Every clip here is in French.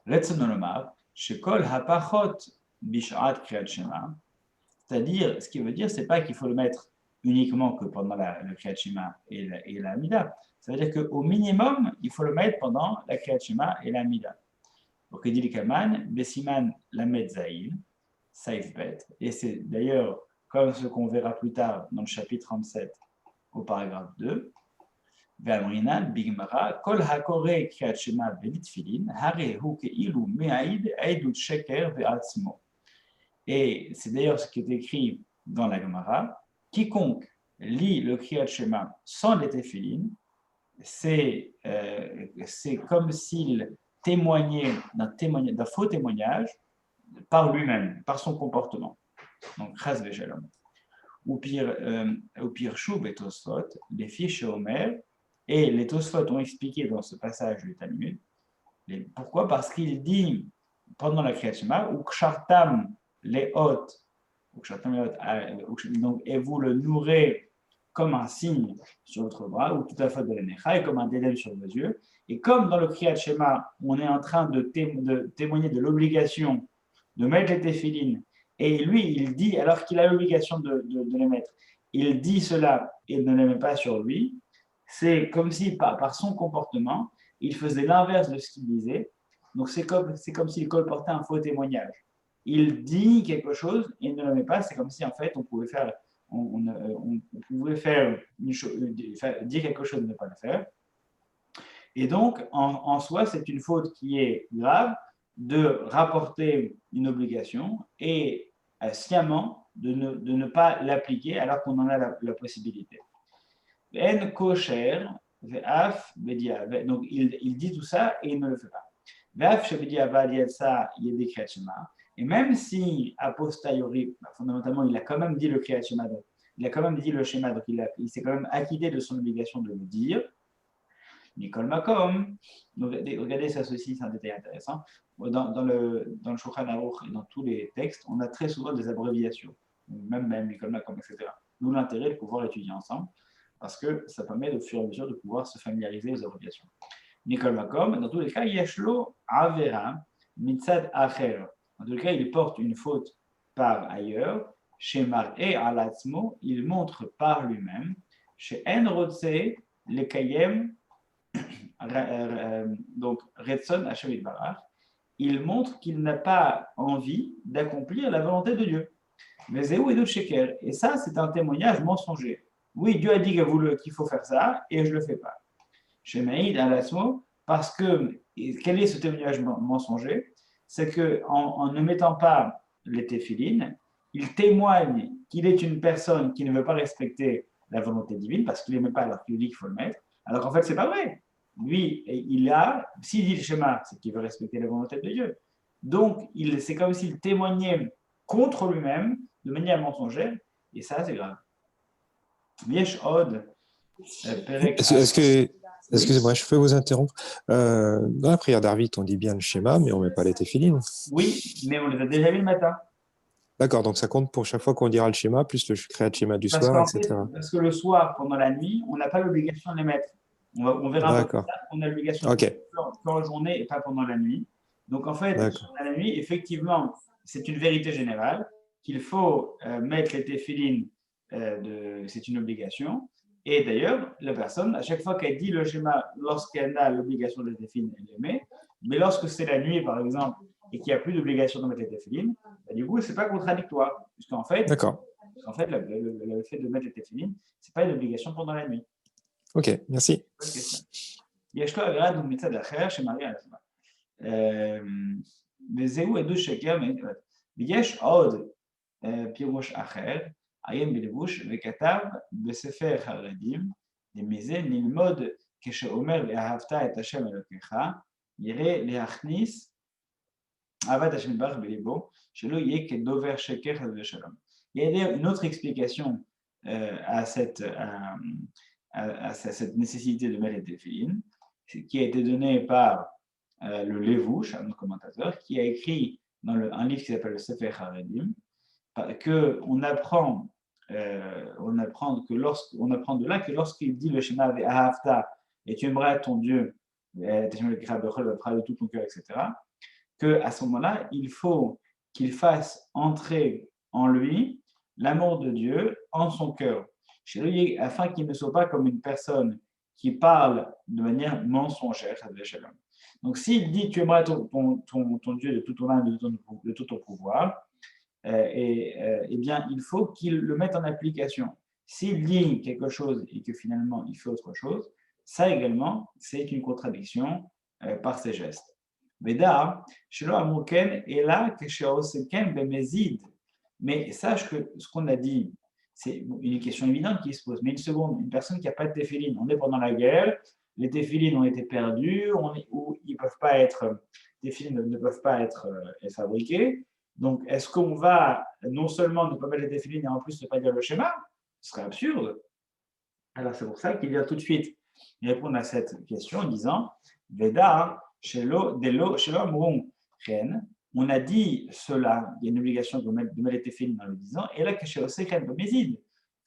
Retzon Olomar, Shekol Hapachot Bishat Kriyat Shema, c'est-à-dire, ce qui veut dire, c'est pas qu'il faut le mettre uniquement que pendant le Kriyat Shema et la Mida. Ça veut dire qu'au minimum, il faut le mettre pendant la Kriyat Shema et la Mida. Donc, il dit le Kaman, Besiman Lamed Zaïl, Saif Bet. Et c'est d'ailleurs comme ce qu'on verra plus tard dans le chapitre 37 au paragraphe 2. Ve'amrinan bigmara kol hakore kriyat shema belitfilin hare hu keilu me'aid aidut sheker ve'atzmo. Et c'est d'ailleurs ce qui est écrit dans la Gemara. Quiconque lit le kriyat shema sans les téphilines, c'est comme s'il témoignait d'un faux témoignage par lui-même, par son comportement. Donc, chas v'shalom. Ou pire, Chouv et Tosfot, les fiches Omer, et les Tosfot ont expliqué dans ce passage du Talmud. Pourquoi? Parce qu'il dit pendant la Kriyat Shema, ou kshartam les hôtes, donc, et vous le nourrez comme un signe sur votre bras, ou tout à fait de l'Enecha, et comme un délai sur vos yeux. Et comme dans le Kriyat Shema, on est en train de témoigner de l'obligation de mettre les téphilines, et lui, il dit, alors qu'il a l'obligation de les mettre, il dit cela et ne les met pas sur lui, c'est comme si, par son comportement, il faisait l'inverse de ce qu'il disait. Donc, c'est comme s'il colportait un faux témoignage. Il dit quelque chose et ne le met pas. C'est comme si, en fait, on pouvait faire, on pouvait faire dire quelque chose et ne pas le faire. Et donc, en soi, c'est une faute qui est grave de rapporter une obligation et sciemment de ne pas l'appliquer alors qu'on en a la possibilité. En kosher, donc il dit tout ça et il ne le fait pas. Et même si, a posteriori, fondamentalement, il a quand même dit le Kriyat Shema, il a quand même dit le schéma, donc il s'est quand même acquitté de son obligation de le dire. Nicole Macom, regardez ça ceci, c'est un détail intéressant. Dans le Shulchan Aruch et dans tous les textes, on a très souvent des abréviations, même Nicole Macom, etc. Nous, l'intérêt de pouvoir étudier ensemble, parce que ça permet au fur et à mesure de pouvoir se familiariser aux abréviations. Nicole Macom, dans tous les cas, Yeshlo Avera Mitzad Acher. Dans tous les cas, il porte une faute par ailleurs. Chez Mar'e Alatzmo, il montre par lui-même. Chez En Rotse, le Kayem, donc Retson Hashem Barach, il montre qu'il n'a pas envie d'accomplir la volonté de Dieu. Mais Zéou et d'autres Sheker. Et ça, c'est un témoignage mensonger. Oui, Dieu a dit qu'il faut faire ça, et je ne le fais pas. Chez Maïd Alasmo, parce que, quel est ce témoignage mensonger? C'est qu'en ne mettant pas les téphilines, il témoigne qu'il est une personne qui ne veut pas respecter la volonté divine, parce qu'il n'aime pas alors qu'il dit qu'il faut le mettre, alors qu'en fait, ce n'est pas vrai. Lui, s'il dit le schéma, c'est qu'il veut respecter la volonté de Dieu. Donc, c'est comme s'il témoignait contre lui-même, de manière mensongère, et ça, c'est grave. Yesh Od, Est-ce que, excusez-moi, je peux vous interrompre. Dans la prière d'Arvit, on dit bien le schéma, mais on ne met pas les téphilines. Oui, mais on les a déjà vus le matin. D'accord, donc ça compte pour chaque fois qu'on dira le schéma, plus le créat schéma du soir, etc. Parce que le soir, pendant la nuit, on n'a pas l'obligation de les mettre. On verra un peu plus tard, on a l'obligation de les mettre pendant la journée et pas pendant la nuit. Donc en fait, pendant la nuit, effectivement, c'est une vérité générale qu'il faut mettre les téphilines, c'est une obligation. Et d'ailleurs, la personne, à chaque fois qu'elle dit le schéma, lorsqu'elle a l'obligation de les téphilines, elle les met. Mais lorsque c'est la nuit, par exemple, et qu'il n'y a plus d'obligation de mettre les téphilines, du coup, ce n'est pas contradictoire. Puisqu'en fait, le fait de mettre les téphilines, ce n'est pas une obligation pendant la nuit. Ok, merci. יש לו אגרת מצד אחר שמראה על עצמה. וזהו עדות שקר, ויש עוד פירוש אחר, עיין בלבוש, וכתב בספר חרדים, ומזה נלמוד כשאומר ואהבת את השם אלוקיך, יראה להכניס אהבת השם יתברך בליבו, שלא יהיה כדובר שקר חס ושלום. Il y a une autre explication à cette nécessité de mettre les téphilines, qui a été donnée par le Levouche, un autre commentateur, qui a écrit dans un livre qui s'appelle le Sefer Haredim, qu'on apprend, de là que lorsqu'il dit le schéma Ve'ahavta, et tu aimeras ton Dieu, de tout ton cœur, etc., qu'à ce moment-là, il faut qu'il fasse entrer en lui l'amour de Dieu en son cœur, chez lui, afin qu'il ne soit pas comme une personne qui parle de manière mensongère. Donc, s'il dit tu aimeras ton Dieu de tout ton âme, de tout ton pouvoir, eh bien, il faut qu'il le mette en application. S'il dit quelque chose et que finalement il fait autre chose, ça également, c'est une contradiction par ses gestes. Veda, Shelo Amuken, et là, Kesheoseken Bemezid. Mais sache que ce qu'on a dit, c'est une question évidente qui se pose. Mais une seconde, une personne qui n'a pas de téphilines, on est pendant la guerre, les téphilines ont été perdus, ou ils peuvent pas être, les téphilines ne peuvent pas être fabriqués. Donc, est-ce qu'on va non seulement ne pas mettre les téphilines et en plus ne pas dire le schéma? Ce serait absurde. Alors, c'est pour ça qu'il vient tout de suite répondre à cette question en disant Veda, Shelo Murung Ren. On a dit cela, il y a une obligation de mettre les téphilines en le disant, et là, que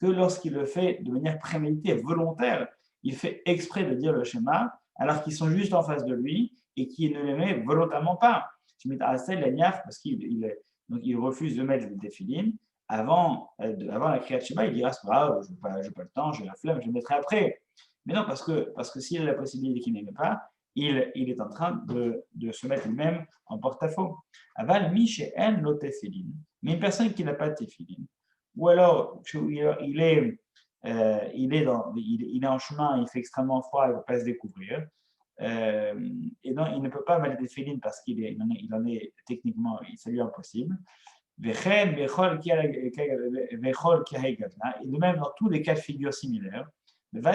lorsqu'il le fait de manière préméditée, volontaire, il fait exprès de dire le schéma, alors qu'ils sont juste en face de lui et qu'il ne les met volontairement pas. Parce qu'il refuse de mettre les téphilines. Avant la Kriyat Shema, il dira c'est pas grave, je n'ai pas le temps, j'ai la flemme, je le mettrai après. Mais non, parce que s'il a la possibilité qu'il n'aime pas, il est en train de se mettre lui-même en porte-à-faux. Aval mi she'en lo tefillin. Mais une personne qui n'a pas de tefillin, ou alors il est en chemin, il fait extrêmement froid, il ne va pas se découvrir. Et donc, il ne peut pas mettre des tefillin parce qu'il en est techniquement, ça lui est impossible. Et de même dans tous les cas de figure similaires, il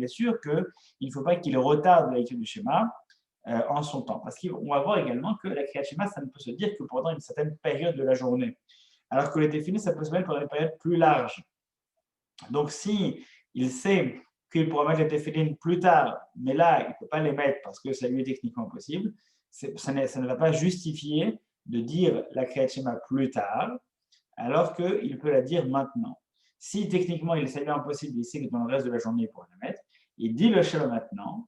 est sûr qu'il ne faut pas qu'il retarde la lecture du schéma en son temps. Parce qu'on va voir également que la Kriyat Shema, ça ne peut se dire que pendant une certaine période de la journée. Alors que les téphilines, ça peut se mettre pendant une période plus large. Donc, si il sait qu'il pourra mettre les téphilines plus tard, mais là, il ne peut pas les mettre parce que ça lui est techniquement possible, ça ne va pas justifier de dire la Kriyat Shema plus tard, alors qu'il peut la dire maintenant. Si techniquement il est impossible, il sait que dans le reste de la journée il pourra la mettre, il dit le Shema maintenant,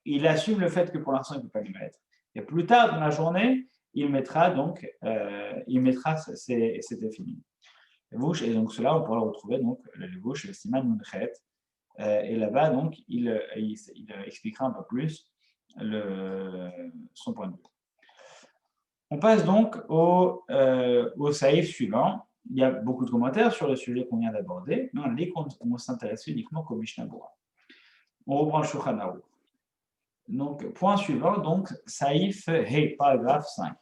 il assume le fait que pour l'instant il ne peut pas le mettre. Et plus tard dans la journée, il mettra ses téphilines. Et donc cela, on pourra le retrouver donc le Levush, le Siman Munchet. Et là-bas, donc, il expliquera un peu plus son point de vue. On passe donc au saïf suivant. Il y a beaucoup de commentaires sur le sujet qu'on vient d'aborder, mais on a dit qu'on s'intéresse uniquement qu'au Mishnah Berurah. On reprend le Shulchan Aruch. Donc, point suivant, donc, saïf He, paragraphe 5.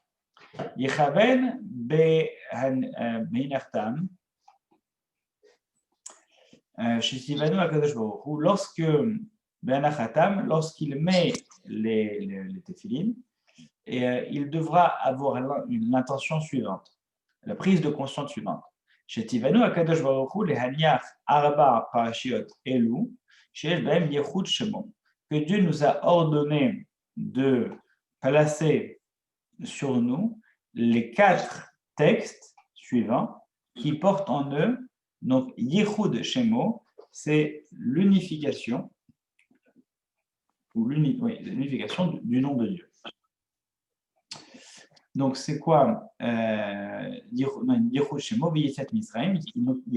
Yechaven behinartam shesivanu hakadosh baruch hu, lorsqu'il met les téphilines, et il devra avoir l'intention suivante, la prise de conscience suivante. Chez Tivanu Akadosh Baruch Hu lehaniach arba parashiot elu sheyesh bahem yechud shemo, que Dieu nous a ordonné de placer sur nous les 4 textes suivants qui portent en eux, donc yechud shemo, c'est l'unification ou l'unification du nom de Dieu. Donc, c'est quoi il y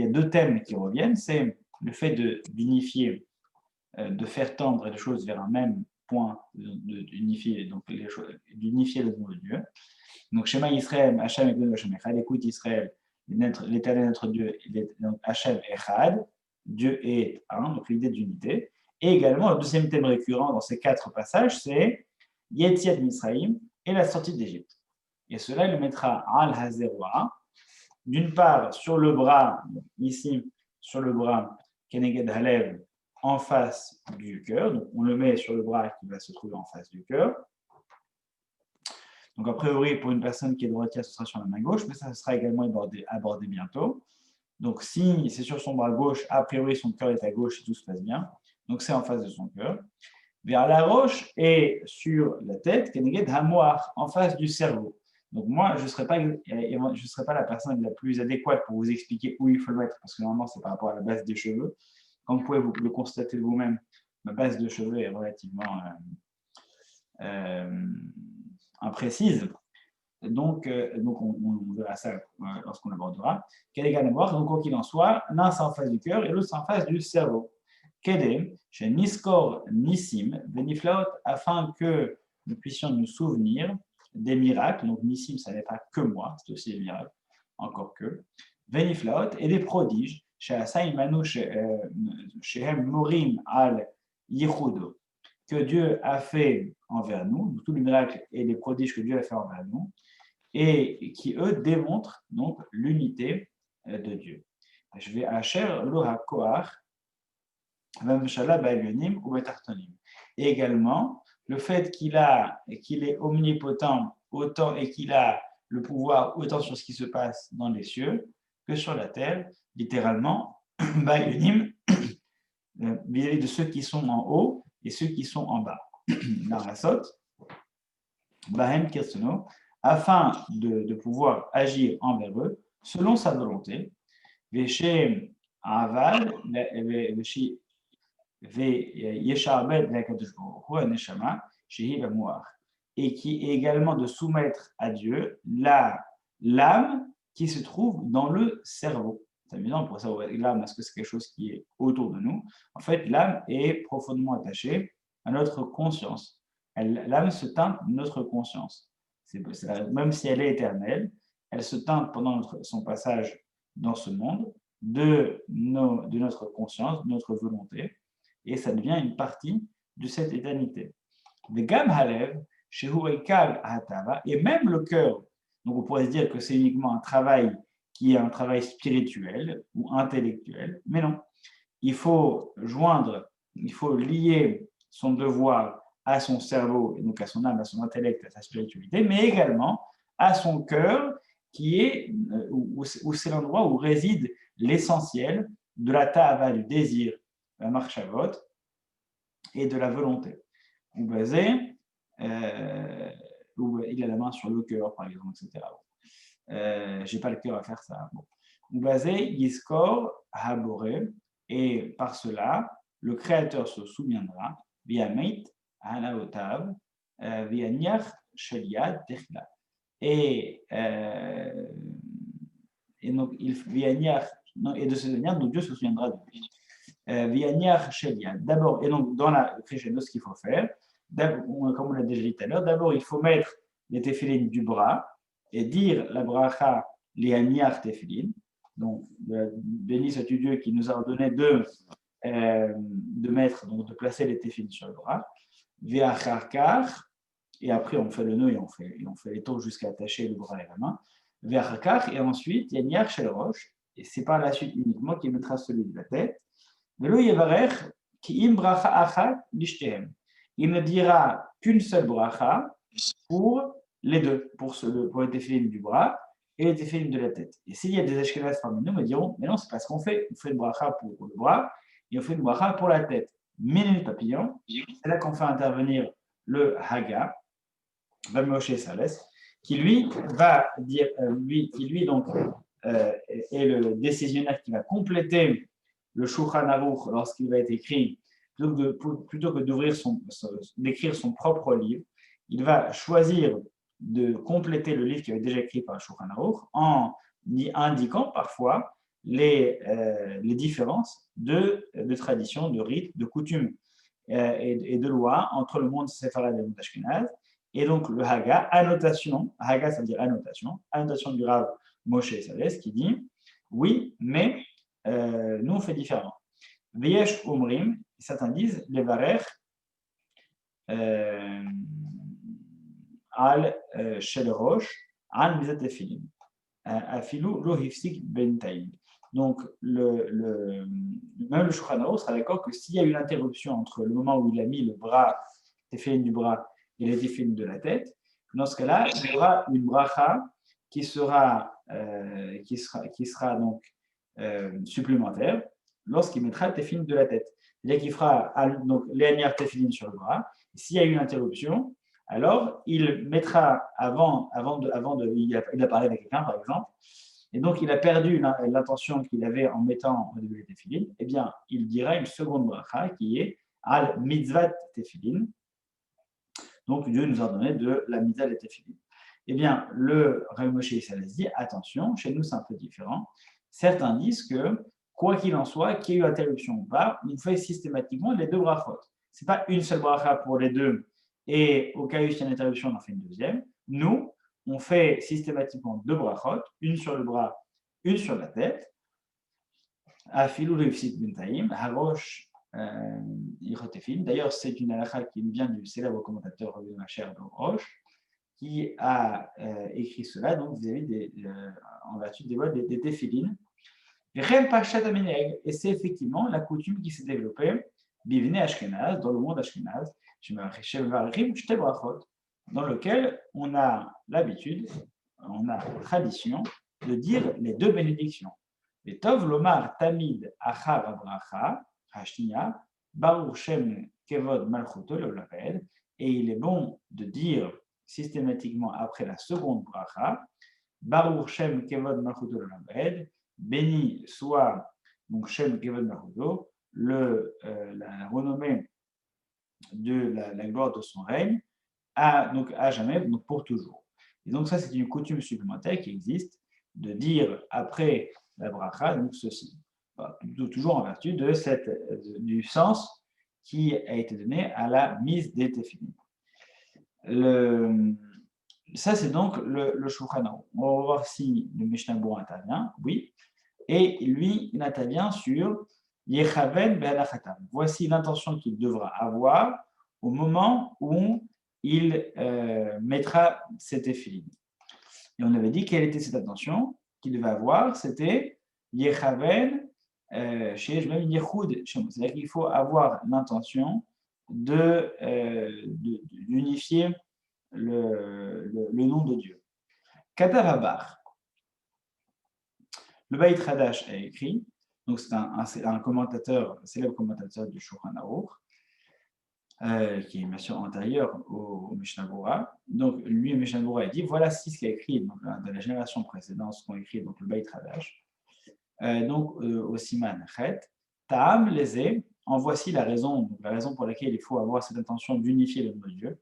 a 2 thèmes qui reviennent. C'est le fait d'unifier, de faire tendre les choses vers un même point, d'unifier le nom de Dieu. Donc, Shema Israël, Hachem Elohim Hachem Echad, écoute Israël, l'éternel notre Dieu, donc Hachem Echad, Dieu est un, donc l'idée d'unité. Et également, le deuxième thème récurrent dans ces 4 passages, c'est Yetziat Misraïm et la sortie d'Égypte. Et cela, il le mettra al-Hazeroa, d'une part sur le bras, ici, sur le bras, Keneged Halev, en face du cœur. Donc, on le met sur le bras qui va se trouver en face du cœur. Donc, a priori, pour une personne qui est droitière, ce sera sur la main gauche, mais ça sera également abordé bientôt. Donc, si c'est sur son bras gauche, a priori, son cœur est à gauche et tout se passe bien. Donc, c'est en face de son cœur. Vers la roche et sur la tête, Keneged Hamoar, en face du cerveau. Donc moi, je ne serai pas la personne la plus adéquate pour vous expliquer où il faut le mettre, parce que normalement, c'est par rapport à la base des cheveux. Comme vous pouvez le constater de vous-même, ma base de cheveux est relativement imprécises. Donc on verra ça lorsqu'on abordera. Quel est Ganemoir? Donc, quoi qu'il en soit, l'un c'est en face du cœur et l'autre c'est en face du cerveau. Kedem, chez Niskor Nissim, Beniflaot, afin que nous puissions nous souvenir des miracles. Donc, Nissim, ça n'est pas que moi, c'est aussi des miracles, encore que. Beniflaot et des prodiges, chez Asaïmanu, chez Morim al Yichudo, que Dieu a fait envers nous, tous les miracles et les prodiges que Dieu a fait envers nous, et qui, eux, démontrent donc l'unité de Dieu. Je vais Asher Loha Koach, et également, le fait qu'il est omnipotent autant et qu'il a le pouvoir autant sur ce qui se passe dans les cieux que sur la terre, littéralement, vis-à-vis de ceux qui sont en haut et ceux qui sont en bas. Narasot, Bahem Kirsono, afin de pouvoir agir envers eux selon sa volonté, Veshem Aval, et qui est également de soumettre à Dieu l'âme qui se trouve dans le cerveau. C'est amusant pour ça, l'âme, parce que c'est quelque chose qui est autour de nous. En fait, l'âme est profondément attachée à notre conscience. L'âme se teinte de notre conscience. Même si elle est éternelle, elle se teinte pendant son passage dans ce monde de notre conscience, de notre volonté, et ça devient une partie de cette éternité. Et même le cœur, donc on pourrait se dire que c'est uniquement un travail qui est un travail spirituel ou intellectuel, mais non. Il faut lier son devoir à son cerveau, et donc à son âme, à son intellect, à sa spiritualité, mais également à son cœur, qui est où c'est l'endroit où réside l'essentiel de la ta'ava, du désir, la marchavot, et de la volonté. Où basé, où il a la main sur le cœur, par exemple, etc. J'ai pas le cœur à faire ça. Bon. Où basé, Yiskor, Haboré, et par cela, le Créateur se souviendra, via Meit, Hanaotav, via Niach, Sheliad, Techla. Et donc, et de cette manière, donc Dieu se souviendra de lui. D'abord, et donc dans la crescendo, ce qu'il faut faire, comme on l'a déjà dit tout à l'heure, d'abord il faut mettre les téphilines du bras et dire la bracha lianiach téphilines. Donc, béni sois-tu Dieu qui nous a ordonné de mettre, donc de placer les téphilines sur le bras. Ve'acharkar, et après on fait le nœud et on fait les tours jusqu'à attacher le bras et la main. Ve'acharkar, et ensuite yaniach shel rosh, et c'est par la suite uniquement qu'il mettra celui de la tête. Il ne dira qu'une seule bracha pour les deux, pour les téphilines du bras et les téphilines de la tête. Et s'il y a des ashkénazes parmi nous, ils diront, mais non, c'est pas ce qu'on fait. On fait une bracha pour le bras et on fait une bracha pour la tête. Minute papillon, c'est là qu'on fait intervenir le Haga, Moshe Salès, qui lui va dire, donc est le décisionnaire qui va compléter le Shulchan Aruch lorsqu'il va être écrit, plutôt que d'écrire son propre livre, il va choisir de compléter le livre qui avait déjà écrit par le Shulchan Aruch en indiquant parfois les différences de tradition, de rites, de coutumes et de lois entre le monde séfarade et le monde ashkénaze. Et donc le Haga, annotation, Haga ça veut dire annotation du Rav Moshe Salès qui dit oui, mais nous on fait différemment. Veyesh Omrim, certains disent les varer al shel rosh al mizat tefilin afilu lo hifsik ben taïm. Donc même le Shulchan Aruch sera d'accord que s'il y a une interruption entre le moment où il a mis le bras, tefilin du bras et les tefilin de la tête, dans ce cas-là, il y aura une bracha qui sera donc supplémentaire lorsqu'il mettra le tefilin de la tête. C'est-à-dire qu'il fera donc l'éanière tefilin sur le bras. Et s'il y a une interruption, alors il mettra il a parlé avec quelqu'un par exemple, et donc il a perdu l'intention qu'il avait en mettant au début le tefilin, eh bien il dira une seconde bracha qui est al mitzvat tefilin, Donc Dieu nous a ordonné de la mitzvah des téfilin. Eh bien, le Rav Moshe Isserles dit attention, chez nous c'est un peu différent. Certains disent que, quoi qu'il en soit, qu'il y ait eu interruption ou pas, on fait systématiquement les deux brachot. Ce n'est pas une seule bracha pour les deux, et au cas où il y a une interruption, on en fait une deuxième. Nous, on fait systématiquement deux brachot, une sur le bras, une sur la tête. Afilou Leifsit Bentaim, Harosh Irotefin. D'ailleurs, c'est une halakha qui vient du célèbre commentateur Rabbi Macher de Roche, qui a écrit cela donc vis-à-vis en vertu des lois des téphilines. Et c'est effectivement la coutume qui s'est développée Bivne Ashkenaz, dans le monde Ashkenaz, dans lequel on a l'habitude, on a la tradition de dire les deux bénédictions. Et Tov Lomar Tamid Achar Abracha, Hashnia, Baruch Shem Kevod Malchuto Lolabed, et il est bon de dire systématiquement après la seconde bracha, Baruch Shem Kevod Malchuto Lolabed, béni soit donc Shem Kevod Malchuto, la renommée de la gloire de son règne, donc à jamais, donc pour toujours. Et donc ça, c'est une coutume supplémentaire qui existe de dire après la bracha, donc ceci, toujours en vertu du sens qui a été donné à la mise des téphilin. Ça, c'est donc le Shulchan Aruch. On va voir si le Mishnah Berurah intervient, oui, et lui, il intervient sur Yechaven be'anachatam. Voici l'intention qu'il devra avoir au moment où il mettra ses téphilin. Et on avait dit quelle était cette intention qu'il devait avoir, c'était Yechaven chez Jemem Yechoud. C'est-à-dire qu'il faut avoir l'intention d'unifier le nom de Dieu. Katavabar. Le Beit Hadash a écrit, donc c'est un commentateur, un célèbre commentateur du Shulchan Aruch, qui est bien sûr antérieur au Mishnah Berurah. Donc lui, le Mishnah Berurah, il dit voilà ce qu'il a écrit donc, de la génération précédente, ce qu'ont écrit donc, le Beit Hadash. Au Siman Chet, Ta'am Leze, en voici la raison pour laquelle il faut avoir cette intention d'unifier le nom de Dieu.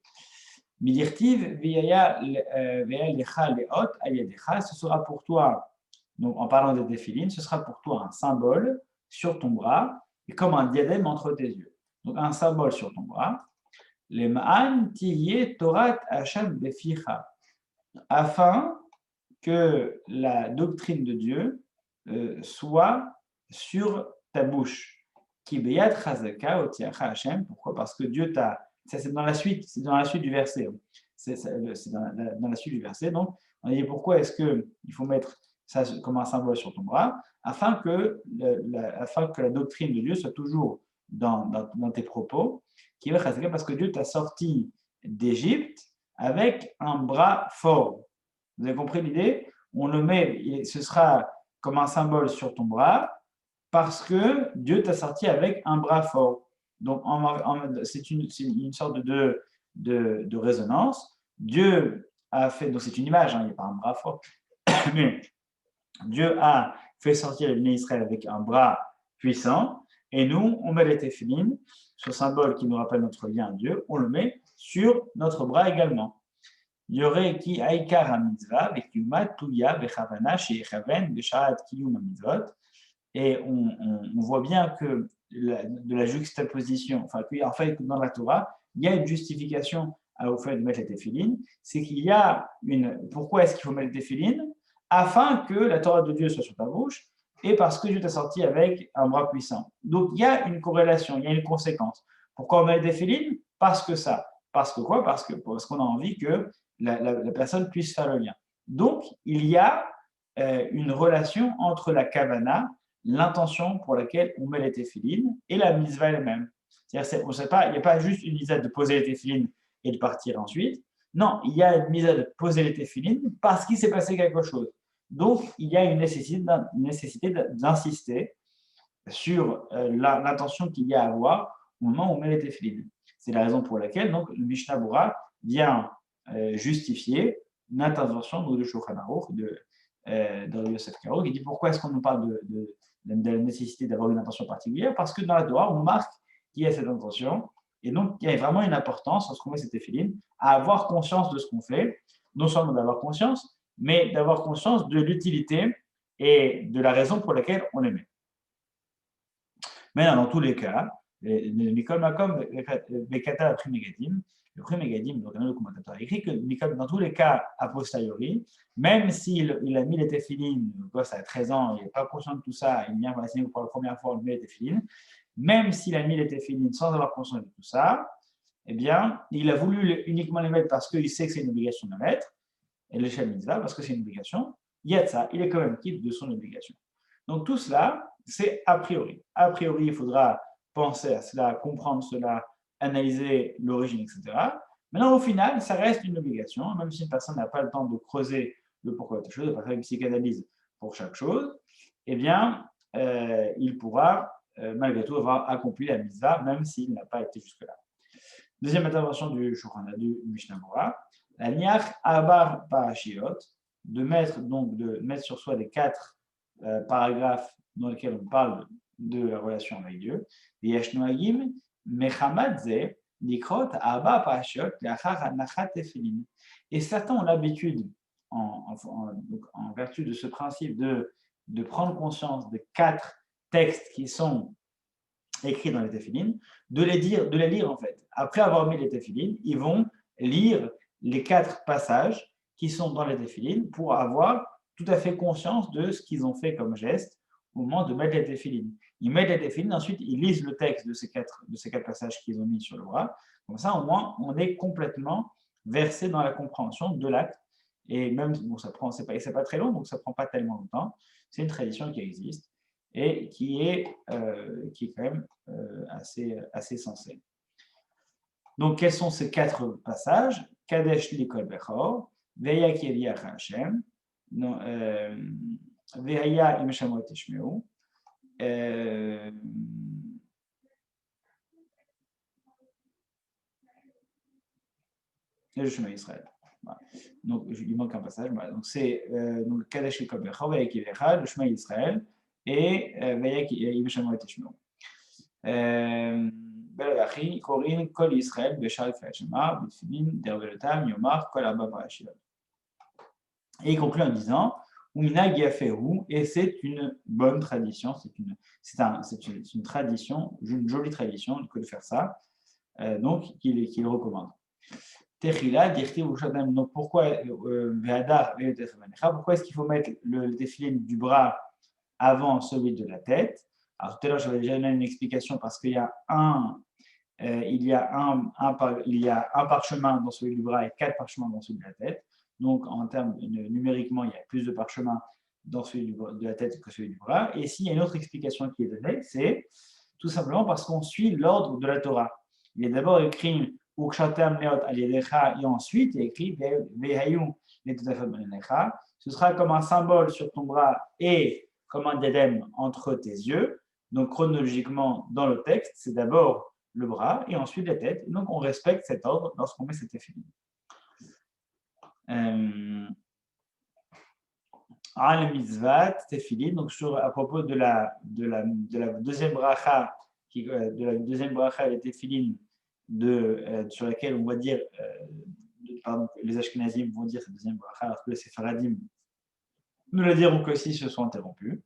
Midirtiv Veya Lecha Leot Ayadecha, ce sera pour toi, donc en parlant des téphilin, ce sera pour toi un symbole sur ton bras et comme un diadème entre tes yeux. Donc un symbole sur ton bras. Le Ma'an Tiye Torat Hashem Beficha, afin que la doctrine de Dieu soit sur ta bouche. Qui beyat chazaka otiacha Hashem. Pourquoi? Parce que Dieu t'a. Ça, c'est dans la suite du verset. C'est dans la suite du verset. Donc, on dit pourquoi est-ce qu'il faut mettre ça comme un symbole sur ton bras, afin que la doctrine de Dieu soit toujours dans tes propos. Qui va chazaka, parce que Dieu t'a sorti d'Égypte avec un bras fort. Vous avez compris l'idée? On le met, ce sera comme un symbole sur ton bras, parce que Dieu t'a sorti avec un bras fort. Donc, c'est une sorte de résonance. Dieu a fait, donc c'est une image, il n'y a pas un bras fort, mais Dieu a fait sortir les bénis Israël avec un bras puissant, et nous, on met les téphilin, ce symbole qui nous rappelle notre lien à Dieu, on le met sur notre bras également. Il y aurait qui Aikar HaMitzvah, Bekiyuma, Tuya, Bechavana, Shechaven, Beshaat, Kiyum HaMitzvot. Et on voit bien que de la juxtaposition, en fait, dans la Torah, il y a une justification au fait de mettre les téphilin, c'est qu'il y a pourquoi est-ce qu'il faut mettre les téphilin? Afin que la Torah de Dieu soit sur ta bouche, et parce que Dieu t'a sorti avec un bras puissant. Donc il y a une corrélation, il y a une conséquence. Pourquoi on met les téphilin? Parce que ça. Parce que quoi? Parce qu'on a envie que la personne puisse faire le lien. Donc, il y a une relation entre la kavana, l'intention pour laquelle on met les téphilin, et la mitzvah elle-même. C'est-à-dire, il n'y a pas juste une mitzvah de poser les téphilin et de partir ensuite. Non, il y a une mitzvah de poser les téphilin parce qu'il s'est passé quelque chose. Donc, il y a une nécessité d'insister sur l'intention qu'il y a à avoir au moment où on met les téphilin. C'est la raison pour laquelle donc, le Mishnah Berurah vient justifier l'intervention de Shulchan Aruch, de Yosef Karo, qui dit pourquoi est-ce qu'on nous parle de la nécessité d'avoir une intention particulière? Parce que dans la Torah, on marque qu'il y a cette intention, Et donc, il y a vraiment une importance, lorsqu'on met ces téphilines, à avoir conscience de ce qu'on fait, non seulement d'avoir conscience, mais d'avoir conscience de l'utilité et de la raison pour laquelle on les met. Mais dans tous les cas, Nicole Macom, Bekata a pris Megadim, le prix Megadim, donc le commentateur a écrit que Nicole, dans tous les cas, a posteriori, même s'il a mis les téphilines, le gosse a 13 ans, il n'est pas conscient de tout ça, il vient enseigner pour la première fois, il met les téphilines, même s'il a mis les téphilines sans avoir conscience de tout ça, eh bien, il a voulu uniquement les mettre parce qu'il sait que c'est une obligation de mettre, et le Shel Mitzvah, parce que c'est une obligation, il y a de ça, il est quand même quitte de son obligation. Donc tout cela, c'est a priori. A priori, il faudra penser à cela, comprendre cela, analyser l'origine, etc. Maintenant, au final, ça reste une obligation, même si une personne n'a pas le temps de creuser le pourquoi de la chose, de faire une psychanalyse pour chaque chose, eh bien, il pourra malgré tout avoir accompli la mitzvah, même s'il n'a pas été jusque-là. Deuxième intervention du Shulchan Aruch, du Mishnah Berurah, la niach abar parashiot, de mettre sur soi les 4 paragraphes dans lesquels on parle de la relation avec Dieu. Et certains ont l'habitude, en vertu de ce principe de prendre conscience de 4 textes qui sont écrits dans les téphilines, de les lire en fait. Après avoir mis les téphilines, ils vont lire les 4 passages qui sont dans les téphilines pour avoir tout à fait conscience de ce qu'ils ont fait comme geste au moment de mettre les téphilines. Ils mettent les téphilines, ensuite ils lisent le texte de ces quatre passages qu'ils ont mis sur le bras. Comme ça, au moins, on est complètement versé dans la compréhension de l'acte. Et même, bon, c'est pas très long, donc ça prend pas tellement longtemps. C'est une tradition qui existe et qui est quand même assez sensée. Donc, quels sont ces 4 passages? Kadesh likol bechor, veya ki eliach Hashem, veya im shamot tishmeu, et le chemin Israël. Voilà. Donc, il manque un passage. Voilà. Donc, c'est Kadesh likol bechor, veya ki eliach, le chemin Israël, et veya ki im shamot tishmeu. בלאחי קוראים כל ישראל בשער קריאת שמע, בתפילין דרבנותם יאמר כל ארבע פרשיות. Et il conclut en disant Umina Giafehu, et c'est une bonne tradition, c'est une tradition, une jolie tradition que de faire ça, donc qu'il recommande. Techila, dirti Ushadam, donc pourquoi pourquoi est-ce qu'il faut mettre le téfilin du bras avant celui de la tête? Alors tout à l'heure, j'avais déjà donné une explication parce qu'il y a un parchemin dans celui du bras et 4 parchemins dans celui de la tête. Donc, en termes numériquement, il y a plus de parchemins dans celui de la tête que celui du bras. Et s'il y a une autre explication qui est donnée, c'est tout simplement parce qu'on suit l'ordre de la Torah. Il est d'abord écrit Ukshatam Neot Aliyedecha et ensuite il est écrit Vehayum Netotafam Aliyedecha. Ce sera comme un symbole sur ton bras et comme un diadème entre tes yeux. Donc, chronologiquement, dans le texte, c'est d'abord le bras et ensuite la tête. Et donc, on respecte cet ordre lorsqu'on met cet téfilin. Al-Mitzvat, téfilin, donc à propos de la deuxième bracha, les téfilin, sur laquelle on va dire, les Ashkenazim vont dire cette deuxième bracha, alors que les Séfaradim ne la diront que si se sont interrompus.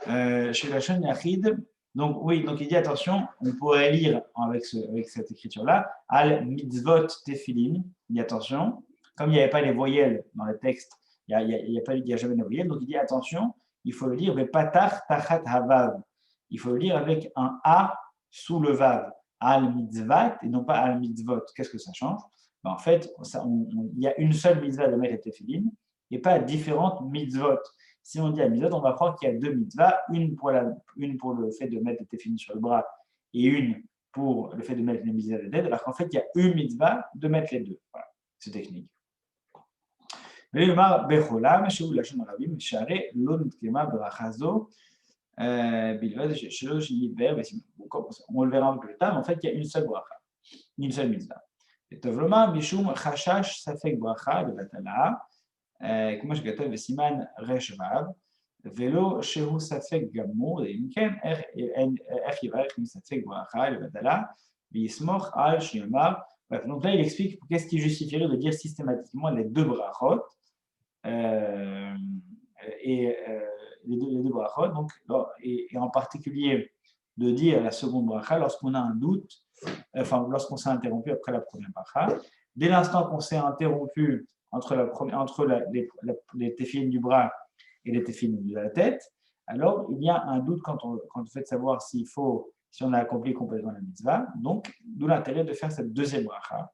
Chez la chaîne Yachid, donc oui, donc il dit attention, on pourrait lire avec cette écriture-là, al mitzvot tefilin, il dit attention, comme il n'y avait pas les voyelles dans le texte, il n'y a jamais de voyelles, donc il dit attention, il faut le lire patach tachat havav, il faut le lire avec un A sous le vav, al mitzvat et non pas al mitzvot. Qu'est-ce que ça change? En fait, il y a une seule mitzvah de mettre les tefilin et pas différentes mitzvot. Si on dit à mitzvot, on va croire qu'il y a 2 mitzvahs, une pour le fait de mettre les téfilin sur le bras et une pour le fait de mettre les mitzvahs de tête, alors qu'en fait, il y a une mitzvah de mettre les deux. Voilà, c'est technique. On le verra un peu plus tard, mais en fait, il y a une seule bracha, une seule mitzvah. Et Tovloma, Mishum, Chashash, Safek bracha, le Batala. כמו שכתוב בסימן רש"ו, Vélo, Shehu Safek Gamour, et Inken, Yvarech Safek Bracha, le Badala, Bismoch, Al, Shiomar. Bref, donc là, il explique qu'est-ce qui justifierait de dire systématiquement les deux brachot, et les deux brachot, donc, et en particulier de dire la seconde bracha lorsqu'on a un doute, enfin, lorsqu'on s'est interrompu après la première bracha. Dès l'instant qu'on s'est interrompu entre les téphilines du bras et les téphilines de la tête, alors il y a un doute quand on fait de savoir si on a accompli complètement la mitzvah. Donc, d'où l'intérêt de faire cette deuxième bracha,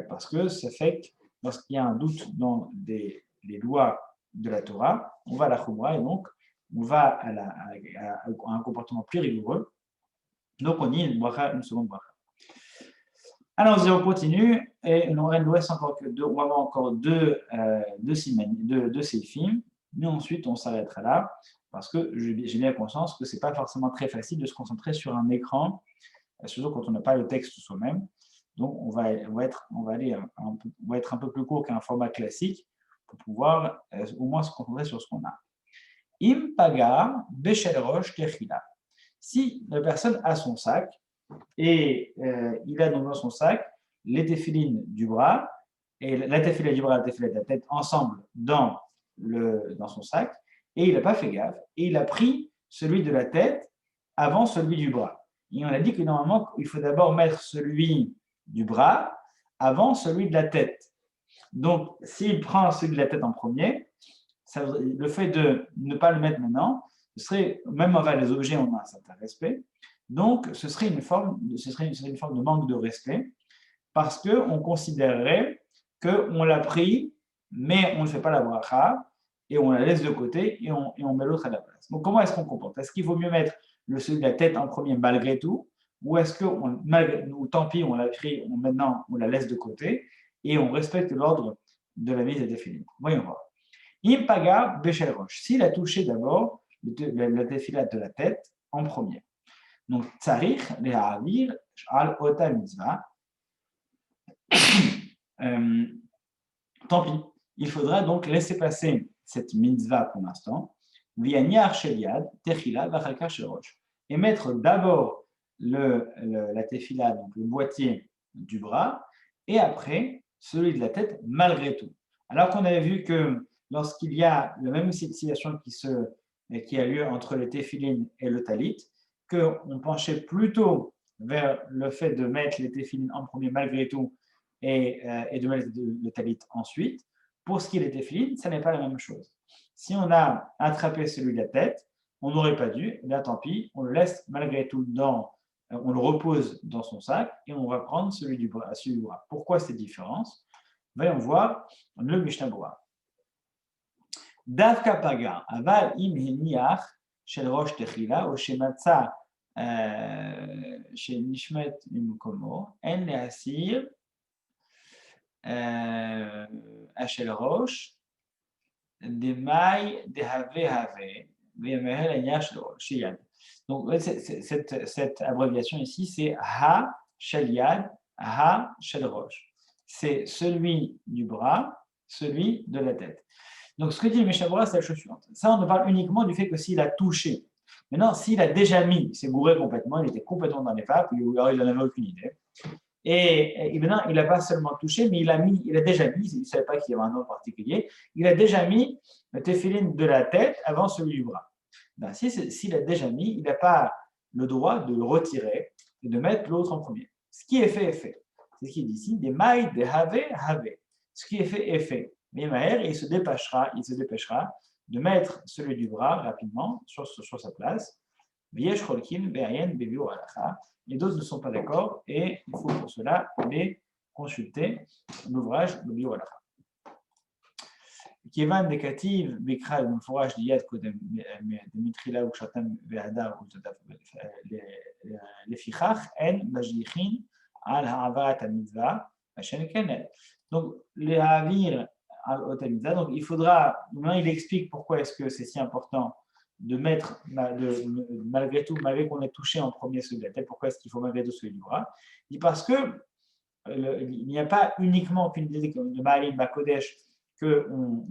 parce que ça fait que lorsqu'il y a un doute dans les lois de la Torah, on va à la Chumra et donc on va à un comportement plus rigoureux. Donc, on dit une seconde bracha. Alors, on continue et il nous reste encore deux séphim, mais ensuite on s'arrêtera là parce que j'ai bien conscience que ce n'est pas forcément très facile de se concentrer sur un écran, surtout quand on n'a pas le texte soi-même. Donc, on va être un peu plus court qu'un format classique pour pouvoir au moins se concentrer sur ce qu'on a. Im pagar beshel rosh techila. Si la personne a son sac, et il a donc dans son sac les téphilines du bras, et la téphila du bras et la téphila de la tête ensemble dans son sac, et il n'a pas fait gaffe, et il a pris celui de la tête avant celui du bras. Et on a dit que normalement, il faut d'abord mettre celui du bras avant celui de la tête. Donc, s'il prend celui de la tête en premier, le fait de ne pas le mettre maintenant, ce serait, même envers les objets, on a un certain respect. Donc, ce serait une forme de manque de respect parce qu'on considérerait qu'on l'a pris, mais on ne fait pas la bracha et on la laisse de côté et on met l'autre à la place. Donc, comment est-ce qu'on comporte? Est-ce qu'il vaut mieux mettre celui de la tête en premier malgré tout, ou est-ce que, tant pis, on l'a pris, maintenant on la laisse de côté et on respecte l'ordre de la mise à définir? Voyons voir. Impaga Bechel Roche. S'il a touché d'abord la défilade de la tête en premier. Donc, Tsarich Lehavir al Ota Mitzvah. Tant pis. Il faudra donc laisser passer cette mitzvah pour l'instant. Vianyar Sheliad, Techila, Vachaka Sherosh. Et mettre d'abord la tefila, donc le boîtier du bras, et après celui de la tête, malgré tout. Alors qu'on avait vu que lorsqu'il y a la même situation qui a lieu entre les téphilines et le talit, qu'on penchait plutôt vers le fait de mettre les téphilines en premier malgré tout et de mettre le talit ensuite. Pour ce qui est des téphilines, ça n'est pas la même chose. Si on a attrapé celui de la tête, on n'aurait pas dû, là tant pis, on le laisse malgré tout on le repose dans son sac et on va prendre celui du bras. Pourquoi cette différence? Voyons voir le Mishnah Berurah. Davka paga, aval im heniach shel rosh techila o shematza shel nishmet imkomo en leasir ashel rosh de mai de have v'yamehel heniach shel rosh sheyad. Donc cette abréviation ici, c'est ha shel yad, ha shel rosh. C'est celui du bras, celui de la tête. Donc, ce que dit le Mishnah Berurah, c'est la chose suivante. Ça, on ne parle uniquement du fait que s'il a touché. Maintenant, s'il a déjà mis, il s'est bourré complètement, il était complètement dans les papes, il n'en avait aucune idée. Et maintenant, il n'a pas seulement touché, mais il a déjà mis, il ne savait pas qu'il y avait un nom particulier, il a déjà mis le téphilin de la tête avant celui du bras. Ben, s'il a déjà mis, il n'a pas le droit de le retirer et de mettre l'autre en premier. Ce qui est fait est fait. C'est ce qu'il dit ici, des mailles, des have. Ce qui est fait est fait. Mais Maher, il se dépêchera de mettre celui du bras rapidement sur sa place. Et d'autres ne sont pas d'accord et il faut pour cela aller consulter l'ouvrage de Biur Halacha. כיוון דכתיב בקרא במפורש ליד קודם מתחילה וקשתם והדר לפיכך אין משגיחין על העברת המצווה השן כנ"ל. Donc להעביר על אותה מצווה, donc il faudra, maintenant il explique pourquoi est-ce que c'est si important de mettre, malgré tout, malgré qu'on ait touché en premier celui de la tête, pourquoi est-ce qu'il faut malgré tout celui du bras? Il dit parce que il n'y a pas uniquement qu'une idée de Ma'alim Bakodesh qu'on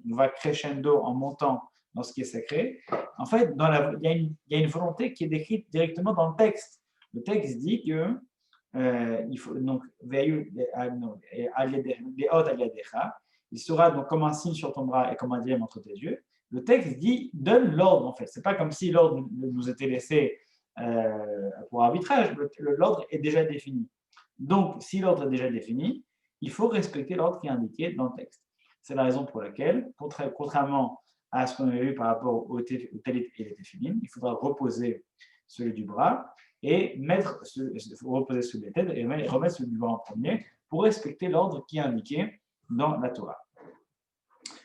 va crescendo en montant dans ce qui est sacré. En fait, il y a une volonté qui est décrite directement dans le texte. Le texte dit que il faut donc il sera donc comme un signe sur ton bras et comme un diamant entre tes yeux. Le texte dit donne l'ordre en fait. C'est pas comme si l'ordre nous était laissé pour arbitrage. L'ordre est déjà défini. Donc, si l'ordre est déjà défini, il faut respecter l'ordre qui est indiqué dans le texte. C'est la raison pour laquelle, contrairement à ce qu'on avait vu par rapport au talit et les téphilines, il faudra reposer celui du bras et reposer celui de la tête et remettre celui du bras en premier pour respecter l'ordre qui est indiqué dans la Torah.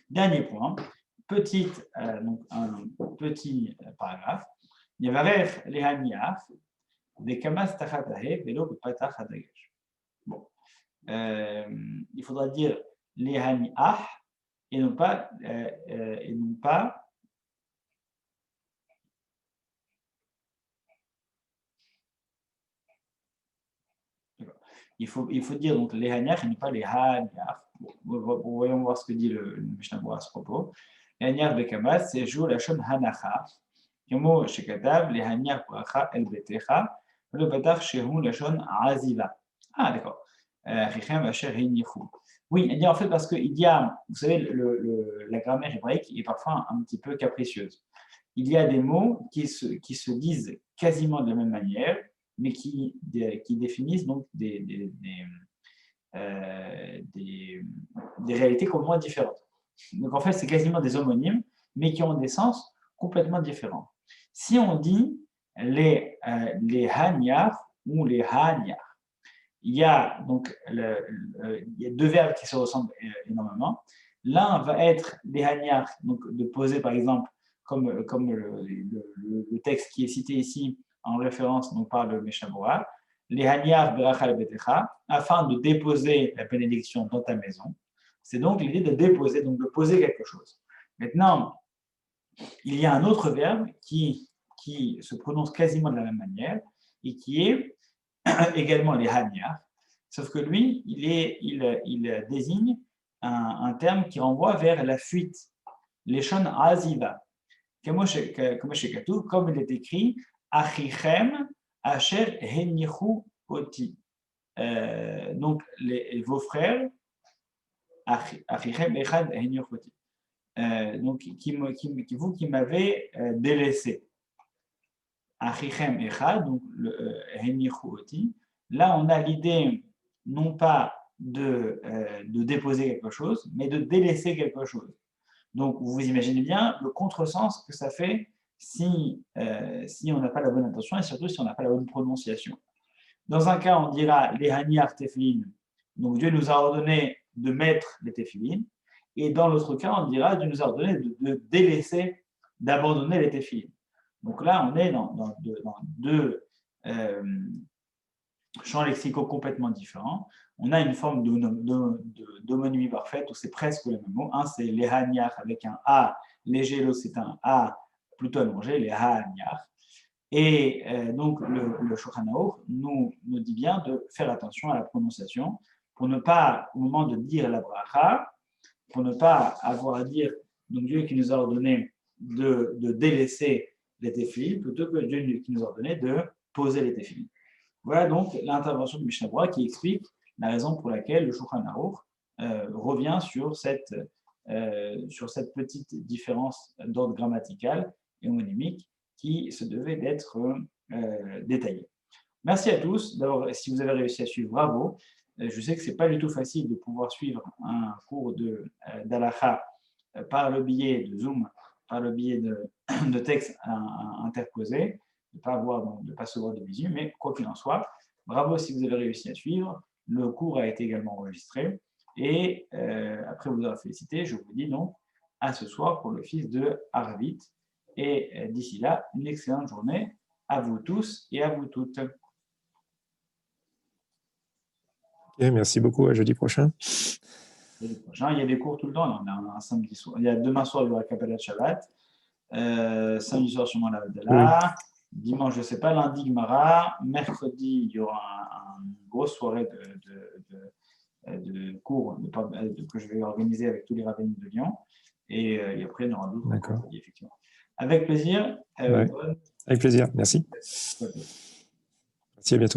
Dernier point, donc un petit paragraphe. Yevarech lehaniach des kamas tachatahe velo bepatach hadagash. Bon, il faudra dire lehaniach et non pas il faut dire donc les haniach et non pas les haniach. Voyons voir ce que dit le Mishnah Berurah à ce propos. Les haniach bekamas, c'est jour la shon hanacha. Comme shekatav les haniach bracha el betecha, le betach shehu la shon aziva. Ah d'accord. Richem asher hinichu. Oui, en fait parce qu'il y a, vous savez, la grammaire hébraïque est parfois un petit peu capricieuse. Il y a des mots qui se disent quasiment de la même manière, mais qui définissent donc des réalités complètement différentes. Donc en fait, c'est quasiment des homonymes, mais qui ont des sens complètement différents. Si on dit les hanyar ou les hanyar, il y a donc il y a deux verbes qui se ressemblent énormément. L'un va être les hanyar, donc de poser par exemple, comme le texte qui est cité ici en référence donc par le Mishnah Berurah, les hanyar berachal betecha, afin de déposer la bénédiction dans ta maison. C'est donc l'idée de déposer, donc de poser quelque chose. Maintenant, il y a un autre verbe qui se prononce quasiment de la même manière et qui est également les hanyar, sauf que lui, il désigne un terme qui renvoie vers la fuite, les shon aziva, comme il est écrit, achichem asher henichu oti. Donc, vos frères, achichem echad henichu oti. Donc, vous qui m'avez délaissé. Achichem echad, donc henichu oti. Là, on a l'idée non pas de déposer quelque chose, mais de délaisser quelque chose. Donc, vous imaginez bien le contresens que ça fait si on n'a pas la bonne intention et surtout si on n'a pas la bonne prononciation. Dans un cas, on dira les haniar tefilin. Donc, Dieu nous a ordonné de mettre les tefilin. Et dans l'autre cas, on dira Dieu nous a ordonné de délaisser, d'abandonner les tefilin. Donc là, on est dans deux champs lexicaux complètement différents. On a une forme d'homonymie parfaite où c'est presque le même mot. Un, c'est les haniar avec un A léger, l'autre, c'est un A plutôt allongé, les haniar. Et donc, le Shulchan Aruch nous dit bien de faire attention à la prononciation pour ne pas, au moment de dire la bracha, pour ne pas avoir à dire, donc Dieu qui nous a ordonné de délaisser les téphilines, plutôt que Dieu qui nous a ordonné de poser les téphilines. Voilà donc l'intervention de Mishnah Berurah qui explique la raison pour laquelle le Shulchan Aruch revient sur cette petite différence d'ordre grammatical et homonymique qui se devait d'être détaillée. Merci à tous. D'abord, si vous avez réussi à suivre, bravo. Je sais que ce n'est pas du tout facile de pouvoir suivre un cours d'Halakha par le biais de Zoom, par le biais de textes interposés, de ne pas se voir de visu, mais quoi qu'il en soit, bravo si vous avez réussi à suivre. Le cours a été également enregistré. Et après vous avoir félicité, je vous dis donc à ce soir pour le fils de Arvit. Et d'ici là, une excellente journée à vous tous et à vous toutes. Okay, merci beaucoup, à jeudi prochain. Jeudi prochain, il y a des cours tout le temps. On a un samedi soir. Il y a demain soir, il y aura Kabbalat Shabbat. Samedi soir, sûrement la Havdalah. Oui. Dimanche, je ne sais pas, lundi, Gemara. Mercredi, il y aura une grosse soirée de cours que je vais organiser avec tous les rabbins de Lyon. et après, on aura d'autres D'accord. effectivement. Avec plaisir. Ouais. Avec plaisir. Merci. Merci, à bientôt.